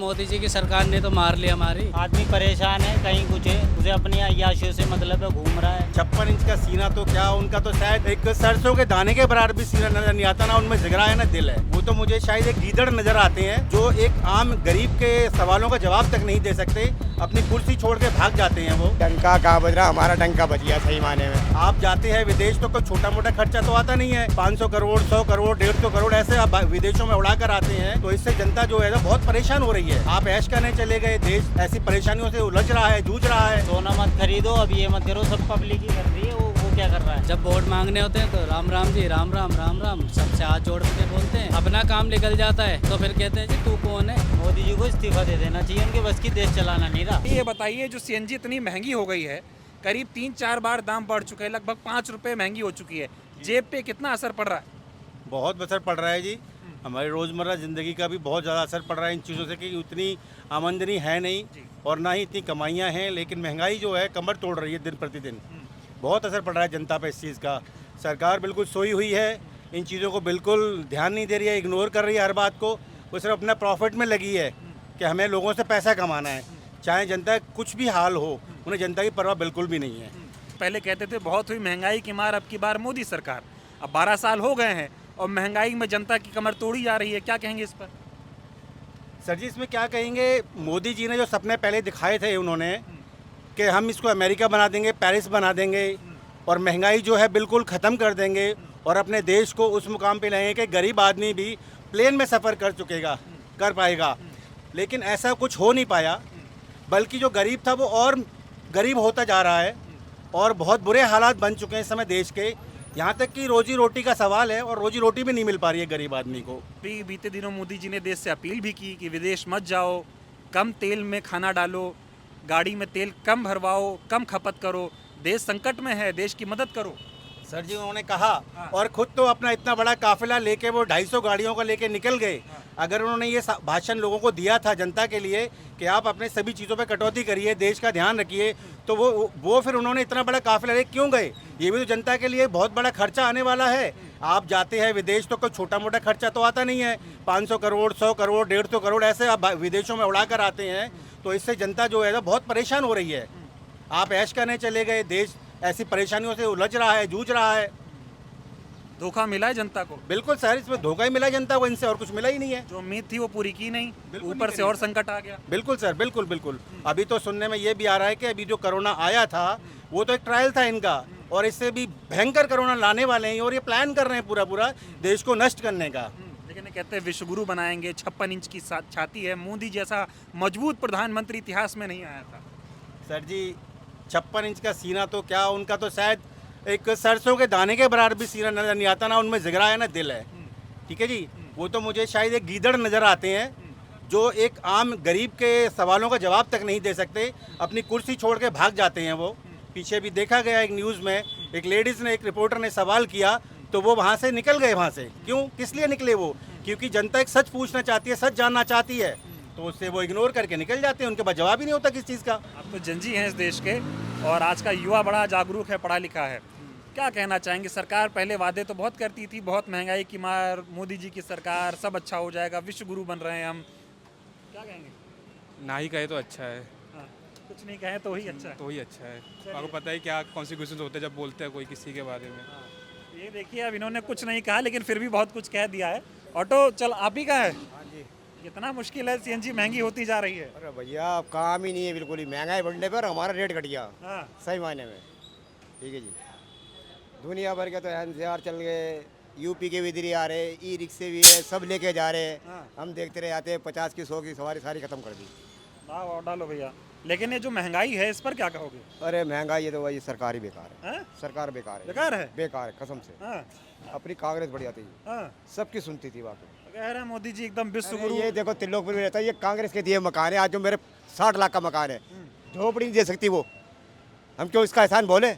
मोदी जी की सरकार ने तो मार ली हमारी। आदमी परेशान है, कहीं कुछ है, उसे अपनी अय्याशियों से मतलब है, घूम रहा है। 56 इंच का सीना तो क्या, उनका तो शायद एक सरसों के दाने के बराबर भी सीना नजर नहीं आता, ना उनमें जिगरा है ना दिल है। वो तो मुझे शायद एक गीदड़ नजर आते हैं जो एक आम गरीब के सवालों का जवाब तक नहीं दे सकते, अपनी कुर्सी छोड़ के भाग जाते हैं। वो डंका कहाँ बज रहा, हमारा डंका बज गया सही माने में। आप जाते हैं विदेश तो कोई छोटा मोटा खर्चा तो आता नहीं है, 500 करोड़ 100 करोड़ 150 करोड़ ऐसे आप विदेशों में उड़ा कर आते हैं। तो इससे जनता जो है ना बहुत परेशान हो रही है। आप ऐश करने चले गए, देश ऐसी परेशानियों से उलझ रहा है, जूझ रहा है। सोना मत खरीदो, अब ये मत करो, सब पब्लिक ही कर रही है। वो क्या कर रहा है? जब वोट मांगने होते हैं तो राम राम जी, राम राम राम राम सबसे हाथ जोड़ के बोलते हैं, अपना काम निकल जाता है तो फिर कहते हैं जी तू कौन है। मोदी जी को इस्तीफा दे देना चाहिए, उनके बस की देश चलाना नहीं रहा। ये बताइए, जो सीएनजी इतनी महंगी हो गई है, करीब 3-4 बार दाम बढ़ चुका है, लगभग 5 रुपए महंगी हो चुकी है, जेब पे कितना असर पड़ रहा है? बहुत असर पड़ रहा है जी। हमारी रोज़मर्रा ज़िंदगी का भी बहुत ज़्यादा असर पड़ रहा है इन चीज़ों से, कि उतनी आमदनी है नहीं और ना ही इतनी कमाइयाँ हैं, लेकिन महंगाई जो है कमर तोड़ रही है दिन प्रतिदिन। बहुत असर पड़ रहा है जनता पे इस चीज़ का। सरकार बिल्कुल सोई हुई है, इन चीज़ों को बिल्कुल ध्यान नहीं दे रही है, इग्नोर कर रही है हर बात को। वो सिर्फ अपना प्रॉफिट में लगी है कि हमें लोगों से पैसा कमाना है, चाहे जनता कुछ भी हाल हो, उन्हें जनता की परवाह बिल्कुल भी नहीं है। पहले कहते थे बहुत हुई महंगाई की मार, अब की बार मोदी सरकार। अब 12 साल हो गए हैं और महंगाई में जनता की कमर तोड़ी जा रही है, क्या कहेंगे इस पर? सर जी, इसमें क्या कहेंगे, मोदी जी ने जो सपने पहले दिखाए थे उन्होंने कि हम इसको अमेरिका बना देंगे, पेरिस बना देंगे और महंगाई जो है बिल्कुल ख़त्म कर देंगे और अपने देश को उस मुकाम पे लाएंगे कि गरीब आदमी भी प्लेन में सफ़र कर पाएगा। लेकिन ऐसा कुछ हो नहीं पाया, बल्कि जो गरीब था वो और गरीब होता जा रहा है और बहुत बुरे हालात बन चुके हैं इस समय देश के। यहाँ तक कि रोजी रोटी का सवाल है और रोजी रोटी भी नहीं मिल पा रही है गरीब आदमी को। बीते दिनों मोदी जी ने देश से अपील भी की कि विदेश मत जाओ, कम तेल में खाना डालो, गाड़ी में तेल कम भरवाओ, कम खपत करो, देश संकट में है, देश की मदद करो। सर जी, उन्होंने कहा और खुद तो अपना इतना बड़ा काफिला लेके वो 250 गाड़ियों का लेके निकल गए। अगर उन्होंने ये भाषण लोगों को दिया था जनता के लिए कि आप अपने सभी चीज़ों पे कटौती करिए, देश का ध्यान रखिए, तो वो फिर उन्होंने इतना बड़ा काफिला लेके क्यों गए? ये भी तो जनता के लिए बहुत बड़ा खर्चा आने वाला है। आप जाते हैं विदेश तो कोई छोटा मोटा खर्चा तो आता नहीं है, 500 करोड़ 100 करोड़ 150 करोड़ ऐसे आप विदेशों में उड़ा कर आते हैं। तो इससे जनता जो है ना बहुत परेशान हो रही है। आप ऐश करने चले गए, देश ऐसी परेशानियों से उलझ रहा है, जूझ रहा है। धोखा मिला है जनता को। बिल्कुल सर, इसमें धोखा ही मिला जनता को, इनसे और कुछ मिला ही नहीं है। जो उम्मीद थी वो पूरी की नहीं, बिल्कुल ऊपर नहीं से और संकट आ गया। बिल्कुल सर, बिल्कुल बिल्कुल। अभी तो सुनने में ये भी आ रहा है कि अभी जो कोरोना आया था वो तो एक ट्रायल था इनका, और इससे भी भयंकर कोरोना लाने वाले हैं और ये प्लान कर रहे हैं पूरा देश को नष्ट करने का। लेकिन कहते हैं विश्वगुरु बनाएंगे, 56 इंच की छाती है, मोदी जैसा मजबूत प्रधानमंत्री इतिहास में नहीं आया था। सर जी, 56 इंच का सीना तो क्या, उनका तो शायद एक सरसों के दाने के बराबर भी सीना नजर नहीं आता, ना उनमें जिगरा है ना दिल है। ठीक है जी। वो तो मुझे शायद एक गीदड़ नजर आते हैं जो एक आम गरीब के सवालों का जवाब तक नहीं दे सकते, अपनी कुर्सी छोड़ के भाग जाते हैं। वो पीछे भी देखा गया एक न्यूज़ में, एक लेडीज़ ने, एक रिपोर्टर ने सवाल किया तो वो वहाँ से निकल गए। वहाँ से क्यों, किस लिए निकले वो? क्योंकि जनता एक सच पूछना चाहती है, सच जानना चाहती है, तो उससे वो इग्नोर करके निकल जाते हैं। उनके पास जवाब ही नहीं होता किस चीज़ का। आप तो जनजी हैं इस देश के और आज का युवा बड़ा जागरूक है, पढ़ा लिखा है, क्या कहना चाहेंगे? सरकार पहले वादे तो बहुत करती थी, बहुत महंगाई की मार, मोदी जी की सरकार, सब अच्छा हो जाएगा, विश्व गुरु बन रहे हैं हम, क्या कहेंगे? ना ही कहे तो अच्छा है। हाँ, कुछ नहीं कहे तो ही अच्छा है। तो ही अच्छा है। आपको पता है क्या कॉन्सिक्वेंसेस होते हैं जब बोलते हैं कोई किसी के बारे में। हाँ, ये देखिए, अब इन्होंने कुछ नहीं कहा लेकिन फिर भी बहुत कुछ कह दिया है। ऑटो चल आप ही का है? हाँ जी। कितना मुश्किल है, सीएनजी महंगी होती जा रही है। अरे भैया, अब काम ही नहीं है, बिल्कुल ही महंगाई बढ़ने पर हमारा रेट घट गया। हाँ, सही मायने में। ठीक है जी। दुनिया भर के तो एनसीआर चल गए, यूपी के भी इधर ही आ रहे, ई रिक्शे भी है, सब लेके जा रहे हैं। हाँ। हम देखते रहे आते हैं, 50 की 100 की सवारी सारी खत्म कर दी। डालो भैया। लेकिन ये जो महंगाई है इस पर क्या कहोगे? अरे महंगाई है तो वही सरकार ही बेकार है। हाँ? सरकार बेकार है। बेकार है? बेकार है कसम से। हाँ, अपनी कांग्रेस बढ़िया थी, हाँ। सबकी सुनती थी वाकई। कह रहे हैं मोदी जी एकदम विश्व अरे गुरु। ये देखो त्रिलोकपुर में रहता है, ये कांग्रेस के दिए मकान है। आज जो मेरे 60 लाख का मकान है, झोपड़ी नहीं दे सकती वो। हम क्यों इसका एहसान बोले?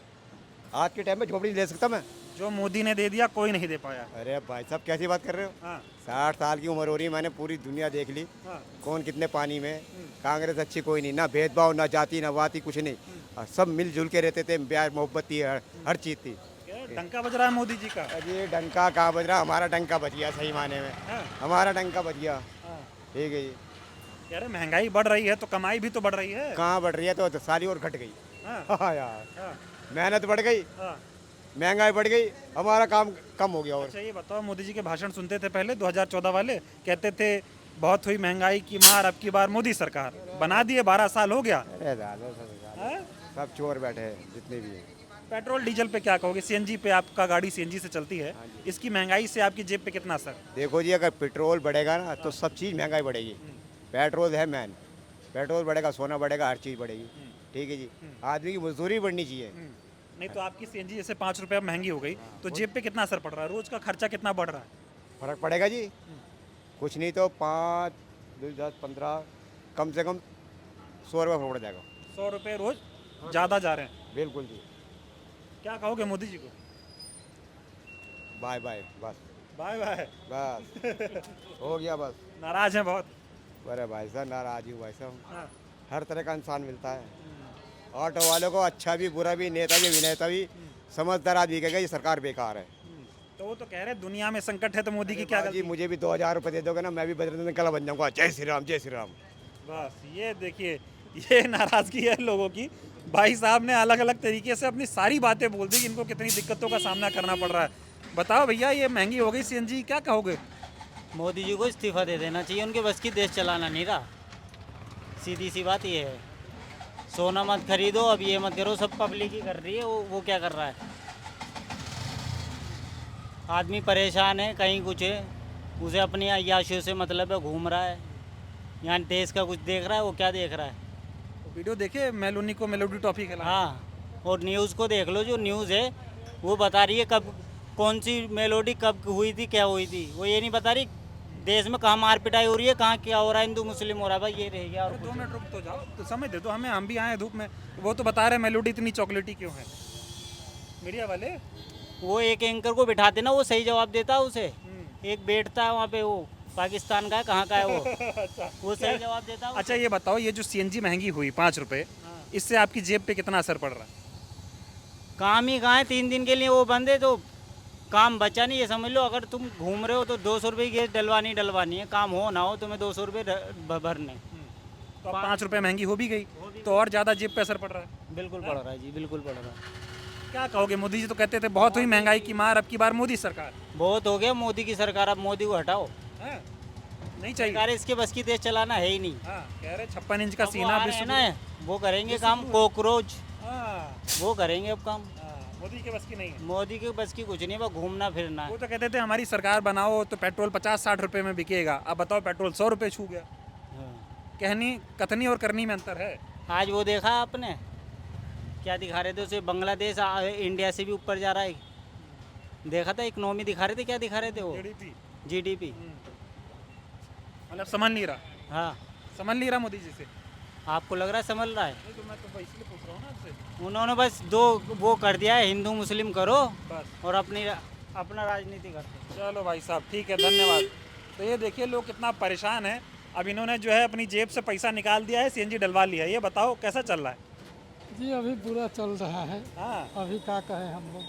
आज के टाइम में झोपड़ी नहीं दे सकता मैं। जो मोदी ने दे दिया कोई नहीं दे पाया। अरे भाई साहब, कैसी बात कर रहे हो? हाँ, 60 साल की उम्र हो रही है, मैंने पूरी दुनिया देख ली। हाँ। कौन कितने पानी में। कांग्रेस अच्छी कोई नहीं, ना भेदभाव, ना जाति, ना वाती, कुछ नहीं। और सब मिलजुल के रहते थे, प्यार मोहब्बत थी, हर चीज़ थी। डंका बज रहा है मोदी जी का। अरे डंका कहाँ बज रहा, हमारा डंका बज गया सही माने में। हाँ। हमारा डंका बज गया। हाँ। ठीक है जी। कह रहे महंगाई बढ़ रही है तो कमाई भी तो बढ़ रही है। कहाँ बढ़ रही है, तो सारी और घट गई। हाँ, हाँ यार, हाँ, मेहनत बढ़ गई, हाँ। महंगाई बढ़ गई, हमारा काम कम हो गया। और अच्छा ये बताओ, मोदी जी के भाषण सुनते थे पहले 2014 वाले, कहते थे बहुत हुई महंगाई की मार, अब की बार मोदी सरकार बना दिए, 12 साल हो गया। अरे दादा सब हाँ? सब चोर बैठे हैं जितने भी हैं। पेट्रोल डीजल पे क्या कहोगे? सीएनजी पे आपका गाड़ी सीएनजी से चलती है, इसकी महंगाई से आपकी जेब पे कितना असर? देखो जी, अगर पेट्रोल बढ़ेगा ना तो सब चीज़ महंगाई बढ़ेगी। पेट्रोल है मैन, पेट्रोल बढ़ेगा, सोना बढ़ेगा, हर चीज़ बढ़ेगी। ठीक है जी, आदमी की मजदूरी बढ़नी चाहिए। नहीं तो आपकी सीएनजी जैसे 5 रुपये महंगी हो गई तो जेब पे कितना असर पड़ रहा है? रोज का खर्चा कितना बढ़ रहा है? फर्क पड़ेगा जी, कुछ नहीं तो 5, 10, 15, कम से कम 100 रुपये पड़ जाएगा। 100 रुपये रोज ज़्यादा जा रहे हैं। बिल्कुल जी। क्या कहोगे मोदी जी को? बाय बाय, बस बाय बाय। बस हो गया बस। नाराज हैं बहुत? अरे भाई साहब, नाराज हूँ भाई साहब। हाँ। हर तरह का इंसान मिलता है, ऑटो वालों को अच्छा भी बुरा भी, नेता भी अभिनेता भी, समझदार आदमी कहेगा ये सरकार बेकार है। तो वो तो कह रहे हैं दुनिया में संकट है तो मोदी की क्या जी, गलती? मुझे भी 2000 रुपये दे दोगे ना, मैं भी बजरंग कला बन जाऊंगा। जय श्री राम, जय श्री राम। बस ये देखिए, ये नाराजगी है लोगों की। भाई साहब ने अलग अलग तरीके से अपनी सारी बातें बोल दी कि इनको कितनी दिक्कतों का सामना करना पड़ रहा है। बताओ भैया, ये महंगी हो गई सीएनजी, क्या कहोगे? मोदी जी को इस्तीफा दे देना चाहिए, उनके बस की देश चलाना नहीं रहा। सीधी सी बात ये है, सोना मत खरीदो, अब ये मत करो, सब पब्लिक ही कर रही है। वो क्या कर रहा है? आदमी परेशान है, कहीं कुछ है, उसे अपनी अय्याशियों से मतलब है, घूम रहा है। यहाँ देश का कुछ देख रहा है, वो क्या देख रहा है? वीडियो देखे मेलोनी को मेलोडी टॉफी खिला? हाँ, और न्यूज़ को देख लो, जो न्यूज़ है वो बता रही है कब कौन सी मेलोडी कब हुई थी, क्या हुई थी। वो ये नहीं बता रही देश में कहाँ मार पिटाई हो रही है, कहाँ क्या हो रहा है, हिंदू मुस्लिम हो रहा है। भाई ये रह गया। और 2 मिनट रुक तो जाओ, तो समय दे दो हमें, हम भी आए हैं धूप में। वो तो बता रहे मेलोडी इतनी चॉकलेटी क्यों है। मीडिया वाले वो एक एंकर को बिठाते ना, वो सही जवाब देता है उसे। एक बैठता है वहाँ पे, वो पाकिस्तान का है, कहाँ का है वो वो सही जवाब देता है उसे। अच्छा ये बताओ, ये जो सीएनजी महंगी हुई 5 रुपये, इससे आपकी जेब पे कितना असर पड़ रहा है? काम ही कहाँ है, 3 दिन के लिए वो बंद है, तो काम बचा नहीं। ये समझ लो, अगर तुम घूम रहे हो तो 200 रुपये की गैस डलवानी है, काम हो ना हो तुम्हें 200 रुपये भरने। तो 5 रुपये महंगी हो भी गई तो और ज़्यादा जेब पे असर पड़ रहा है। बिल्कुल पड़ रहा है जी, बिल्कुल पड़ रहा है। क्या कहोगे? मोदी जी तो कहते थे बहुत हुई महंगाई की मार, अब की बार मोदी सरकार। बहुत हो गया मोदी की सरकार, अब मोदी को हटाओ। हाँ? नहीं चाहिए। सरकार इसके बस की देश चलाना है ही नहीं। हाँ, कह रहे 56 इंच का अब वो सीना आ रहे हैं ना, वो करेंगे काम, कॉकरोच हाँ, वो करेंगे अब काम। मोदी के बस की नहीं है। मोदी के बस की कुछ नहीं, बस घूमना फिरना है। वो तो कहते थे हमारी सरकार बनाओ तो पेट्रोल 50-60 रुपए में बिकेगा। अब बताओ, पेट्रोल 100 रुपये छू गया। हाँ। कहनी कथनी और करनी में अंतर है। आज वो देखा आपने, क्या दिखा रहे थे उसे, बांग्लादेश इंडिया से भी ऊपर जा रहा है। देखा था, इकोनॉमी दिखा रहे थे, क्या दिखा रहे थे वो? जीडीपी। जीडीपी। मतलब समझ नहीं रहा, हाँ, समझ नहीं रहा मोदी जी से। आपको लग रहा है समझ रहा है? नहीं तो मैं तो इसलिए पूछ रहा हूँ ना आपसे। उन्होंने बस दो वो कर दिया है, हिंदू मुस्लिम करो बस। और अपना राजनीति करते। चलो भाई साहब, ठीक है, धन्यवाद। तो ये देखिए, लोग कितना परेशान है। अब इन्होंने जो है अपनी जेब से पैसा निकाल दिया है, सीएनजी डलवा लिया है। ये बताओ कैसा चल रहा है? जी अभी बुरा चल रहा है। हाँ, अभी क्या कहें हम लोग,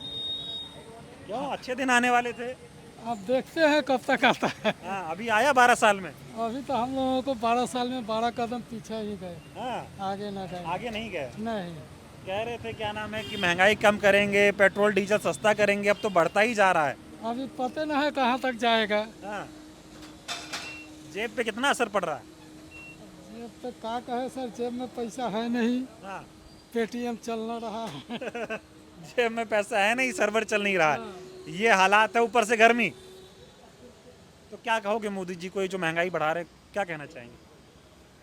क्यों? अच्छे दिन आने वाले थे। अब देखते हैं कब तक आता है। हाँ, अभी आया 12 साल में। अभी तो हम लोगों को 12 साल में 12 कदम पीछे ही गए, हाँ, आगे ना गए। आगे नहीं गए। नहीं, कह रहे थे क्या नाम है कि महंगाई कम करेंगे, पेट्रोल डीजल सस्ता करेंगे, अब तो बढ़ता ही जा रहा है। अभी पता नहीं है कहाँ तक जाएगा। हाँ, जेब पे कितना असर पड़ रहा है? जेब पे क्या कहे सर, जेब में पैसा है नहीं, हाँ, पेटीएम चल ना रहा है। जेब में पैसा है नहीं, सर्वर चल नहीं रहा है, ये हालात है, ऊपर से गर्मी। तो क्या कहोगे मोदी जी को, ये जो महंगाई बढ़ा रहे, क्या कहना चाहेंगे?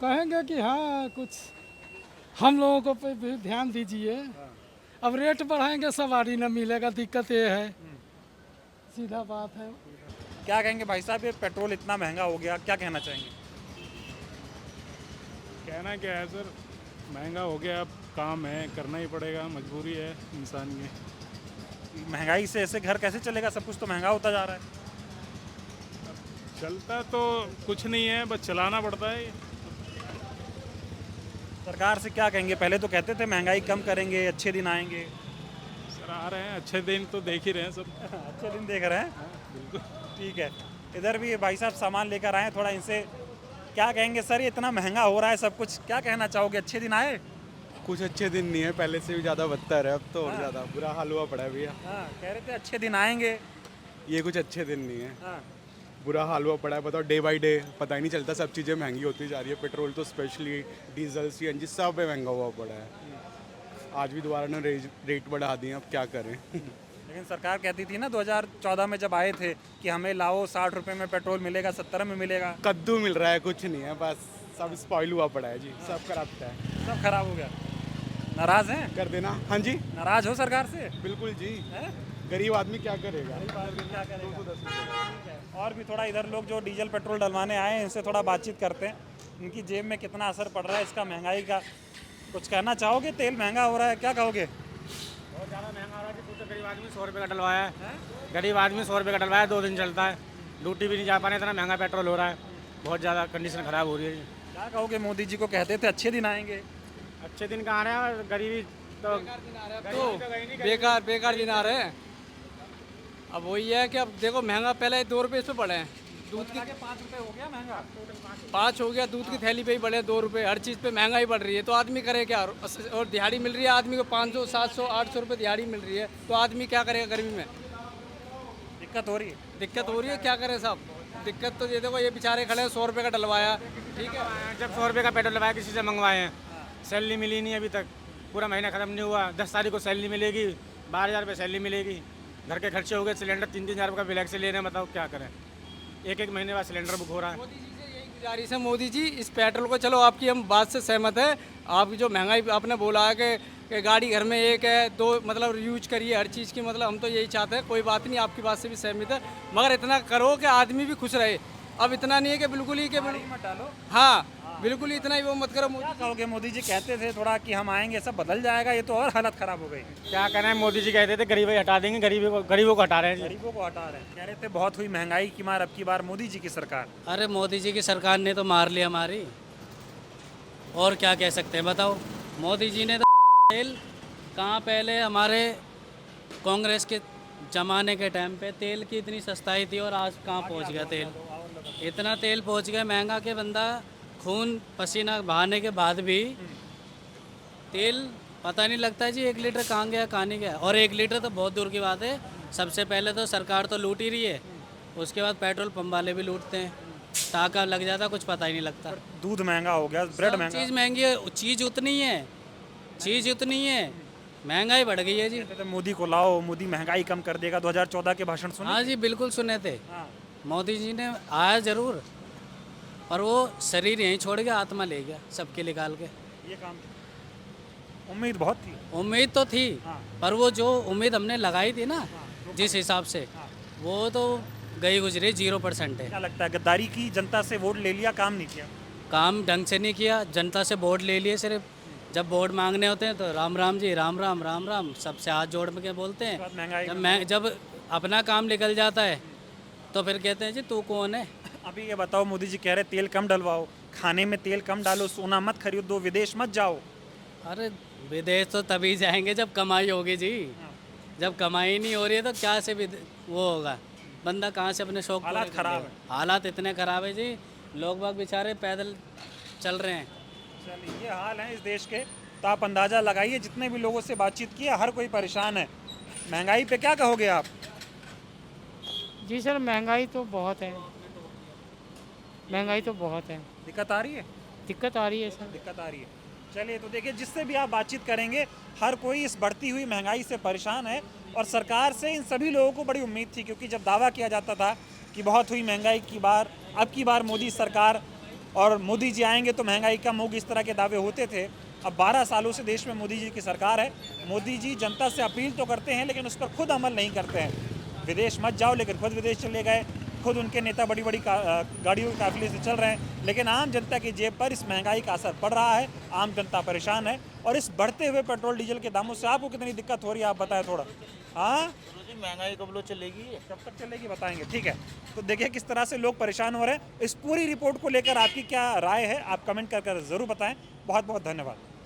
कहेंगे कि हाँ कुछ हम लोगों को पे भी ध्यान दीजिए। अब रेट बढ़ाएंगे सवारी न मिलेगा, दिक्कत ये है, सीधा बात है। क्या कहेंगे भाई साहब, ये पेट्रोल इतना महंगा हो गया, क्या कहना चाहेंगे? कहना क्या है सर, महंगा हो गया, अब काम है, करना ही पड़ेगा, मजबूरी है इंसान की। महंगाई से ऐसे घर कैसे चलेगा? सब कुछ तो महंगा होता जा रहा है। चलता तो कुछ नहीं है, बस चलाना पड़ता है। सरकार से क्या कहेंगे? पहले तो कहते थे महंगाई कम करेंगे, अच्छे दिन आएंगे। सर आ रहे हैं, अच्छे दिन तो देख ही रहे हैं सब। अच्छे दिन देख रहे हैं। बिल्कुल। ठीक है, इधर भी भाई साहब सामान लेकर आए, थोड़ा इनसे क्या कहेंगे सर, ये इतना महंगा हो रहा है सब कुछ, क्या कहना चाहोगे? अच्छे दिन आए? कुछ अच्छे दिन नहीं है, पहले से भी ज़्यादा बदतर है, अब तो और ज़्यादा बुरा हाल हुआ पड़ा है भैया। हाँ, कह रहे थे अच्छे दिन आएंगे। ये कुछ अच्छे दिन नहीं है, हाँ, बुरा हाल हुआ पड़ा है। बताओ, डे बाय डे पता ही नहीं चलता, सब चीज़ें महंगी होती जा रही है। पेट्रोल तो स्पेशली, डीजल, सीएनजी सब पे महंगा हुआ पड़ा है। आज भी दोबारा ने रेट बढ़ा दिए, अब क्या करें। लेकिन सरकार कहती थी ना 2014 में जब आए थे कि हमें लाओ 60 रुपए में पेट्रोल मिलेगा, 70 में मिलेगा। कद्दू मिल रहा है, कुछ नहीं है, बस सब स्पॉइल हुआ पड़ा है जी, सब खराब है। सब खराब हो गया। नाराज हैं? कर देना। हाँ जी, नाराज हो सरकार से? बिल्कुल जी। हैं? गरीब आदमी क्या करेगा। क्या करेगा? और भी थोड़ा इधर लोग जो डीजल पेट्रोल डलवाने आए हैं इनसे थोड़ा बातचीत करते हैं, इनकी जेब में कितना असर पड़ रहा है इसका, महंगाई का। कुछ कहना चाहोगे? तेल महंगा हो रहा है, क्या कहोगे? बहुत ज़्यादा महंगा हो रहा है जी। तो गरीब आदमी 100 रुपये का डलवाया है, गरीब आदमी 100 रुपये का डलवाया, 2 दिन चलता है, ड्यूटी भी नहीं जा पा रहे, इतना महंगा पेट्रोल हो रहा है, बहुत ज़्यादा कंडीशन ख़राब हो रही है जी। क्या कहोगे? मोदी जी को कहते थे अच्छे दिन आएंगे, अच्छे दिन कहाँ आ रहे हैं, गरीबी तो बेकार बेकार दिन आ रहे हैं। अब वही है कि अब देखो महंगा पहले 2 रुपये इस पे बढ़े हैं, दूध की 5 रुपये हो गया महंगा। 5 हो गया, दूध की थैली पे ही बढ़े 2 रुपये, हर चीज़ पे महंगाई बढ़ रही है, तो आदमी करे क्या? और दिहाड़ी मिल रही है आदमी को 500, 700, 800 रुपये दिहाड़ी मिल रही है, तो आदमी क्या करेगा गर्मी में? दिक्कत हो रही है। दिक्कत हो रही है, क्या करे साहब? दिक्कत तो ये देखो, ये बेचारे खड़े हैं, 100 रुपये का डलवाया, ठीक है। जब 100 रुपये का पेट्रोल डलवाया किसी से मंगवाए हैं, सैलरी मिली नहीं अभी तक, पूरा महीना ख़त्म नहीं हुआ, 10 तारीख को सैलरी मिलेगी, 12,000 रुपये सैलरी मिलेगी, घर के खर्चे हो गए, सिलेंडर 3-3 हज़ार रुपये का ब्लैक से ले रहे हैं, बताओ क्या करें? एक महीने बाद सिलेंडर बुक हो रहा है। मोदी जी से यही गुजारिश है, मोदी जी इस पेट्रोल को, चलो आपकी हम बात से सहमत है, आपकी जो महंगाई आपने बोला है कि गाड़ी घर में एक है, 2 मतलब यूज करिए हर चीज़ की, मतलब हम तो यही चाहते हैं, कोई बात नहीं, आपकी बात से भी सहमत है, मगर इतना करो कि आदमी भी खुश रहे। अब इतना नहीं है कि बिल्कुल ही मत डालो। हाँ, बिल्कुल ही इतना ही वो मत करो। क्या कहोगे? मोदी जी कहते थे थोड़ा कि हम आएंगे सब बदल जाएगा, ये तो और हालत खराब हो गई। क्या कहना है, मोदी जी कहते थे गरीबी हटा देंगे, गरीबों को हटा रहे हैं जी। गरीबों को हटा रहे हैं, कह रहे थे बहुत हुई महंगाई की मार, अब की बार मोदी जी की सरकार। अरे मोदी जी की सरकार ने तो मार लिया हमारी, और क्या कह सकते हैं बताओ। मोदी जी ने तो तेल कहाँ, पहले हमारे कांग्रेस के ज़माने के टाइम पे तेल की इतनी सस्ताई थी, और आज कहाँ पहुँच गया तेल? इतना तेल पहुँच गया महंगा कि बंदा खून पसीना बहाने के बाद भी तेल पता नहीं लगता जी 1 लीटर कहाँ गया कहाँ नहीं गया। और 1 लीटर तो बहुत दूर की बात है, सबसे पहले तो सरकार तो लूट ही रही है, उसके बाद पेट्रोल पंप वाले भी लूटते हैं, टाका लग जाता कुछ पता ही नहीं लगता। दूध महंगा हो गया, ब्रेड महंगा, चीज़ महंगी है, चीज़ उतनी है, चीज़ उतनी है, महंगाई बढ़ गई है जी। कहते थे मोदी को लाओ, मोदी महंगाई कम कर देगा। 2014 के भाषण सुने? हाँ जी, बिल्कुल सुने थे। हाँ। मोदी जी ने आया जरूर, और वो शरीर यहीं छोड़ गया, आत्मा ले गया सबके निकाल के। ये काम था। उम्मीद बहुत थी। उम्मीद तो थी, हाँ। पर वो जो उम्मीद हमने लगाई थी ना, जिस हिसाब से, वो तो गई गुजरी 0% है। क्या लगता है, गद्दारी की, जनता से वोट ले लिया, काम नहीं किया? काम ढंग से नहीं किया, जनता से वोट ले लिए सिर्फ। जब वोट मांगने होते हैं तो राम राम जी, राम राम राम राम, सबसे हाथ जोड़ के बोलते हैं। महंगाई जब अपना काम निकल जाता है तो फिर कहते हैं जी तू कौन है। अभी ये बताओ, मोदी जी कह रहे तेल कम डलवाओ, खाने में तेल कम डालो, सोना मत खरीदो, विदेश मत जाओ। अरे विदेश तो तभी जाएंगे जब कमाई होगी जी, जब कमाई नहीं हो रही है तो क्या से भी वो होगा, बंदा कहाँ से अपने शौक हालात पूरे खराब करेगा? हालात इतने ख़राब है जी, लोग बाग बेचारे पैदल चल रहे हैं। चलिए, ये हाल है इस देश के, तो आप अंदाज़ा लगाइए, जितने भी लोगों से बातचीत की है हर कोई परेशान है। महंगाई पे क्या कहोगे आप? जी सर, महंगाई तो बहुत है, महंगाई तो बहुत है, दिक्कत आ रही है? दिक्कत आ रही है सर। दिक्कत आ रही है। चलिए, तो देखिए, जिससे भी आप बातचीत करेंगे हर कोई इस बढ़ती हुई महंगाई से परेशान है, और सरकार से इन सभी लोगों को बड़ी उम्मीद थी, क्योंकि जब दावा किया जाता था कि बहुत हुई महंगाई की बार, अब की बार मोदी सरकार और मोदी जी आएंगे तो महंगाई कम होगी, इस तरह के दावे होते थे। अब 12 सालों से देश में मोदी जी की सरकार है, मोदी जी जनता से अपील तो करते हैं लेकिन उस पर खुद अमल नहीं करते हैं। विदेश मत जाओ, लेकिन खुद विदेश चले गए, खुद उनके नेता बड़ी बड़ी गाड़ियों के काफिले से चल रहे हैं, लेकिन आम जनता की जेब पर इस महंगाई का असर पड़ रहा है, आम जनता परेशान है। और इस बढ़ते हुए पेट्रोल डीजल के दामों से आपको कितनी दिक्कत हो रही है, आप बताएं थोड़ा। हाँ, महंगाई कब लोग चलेगी, कब तक चलेगी बताएंगे, ठीक है। तो देखिए किस तरह से लोग परेशान हो रहे हैं। इस पूरी रिपोर्ट को लेकर आपकी क्या राय है, आप कमेंट कर ज़रूर बताएं। बहुत बहुत धन्यवाद।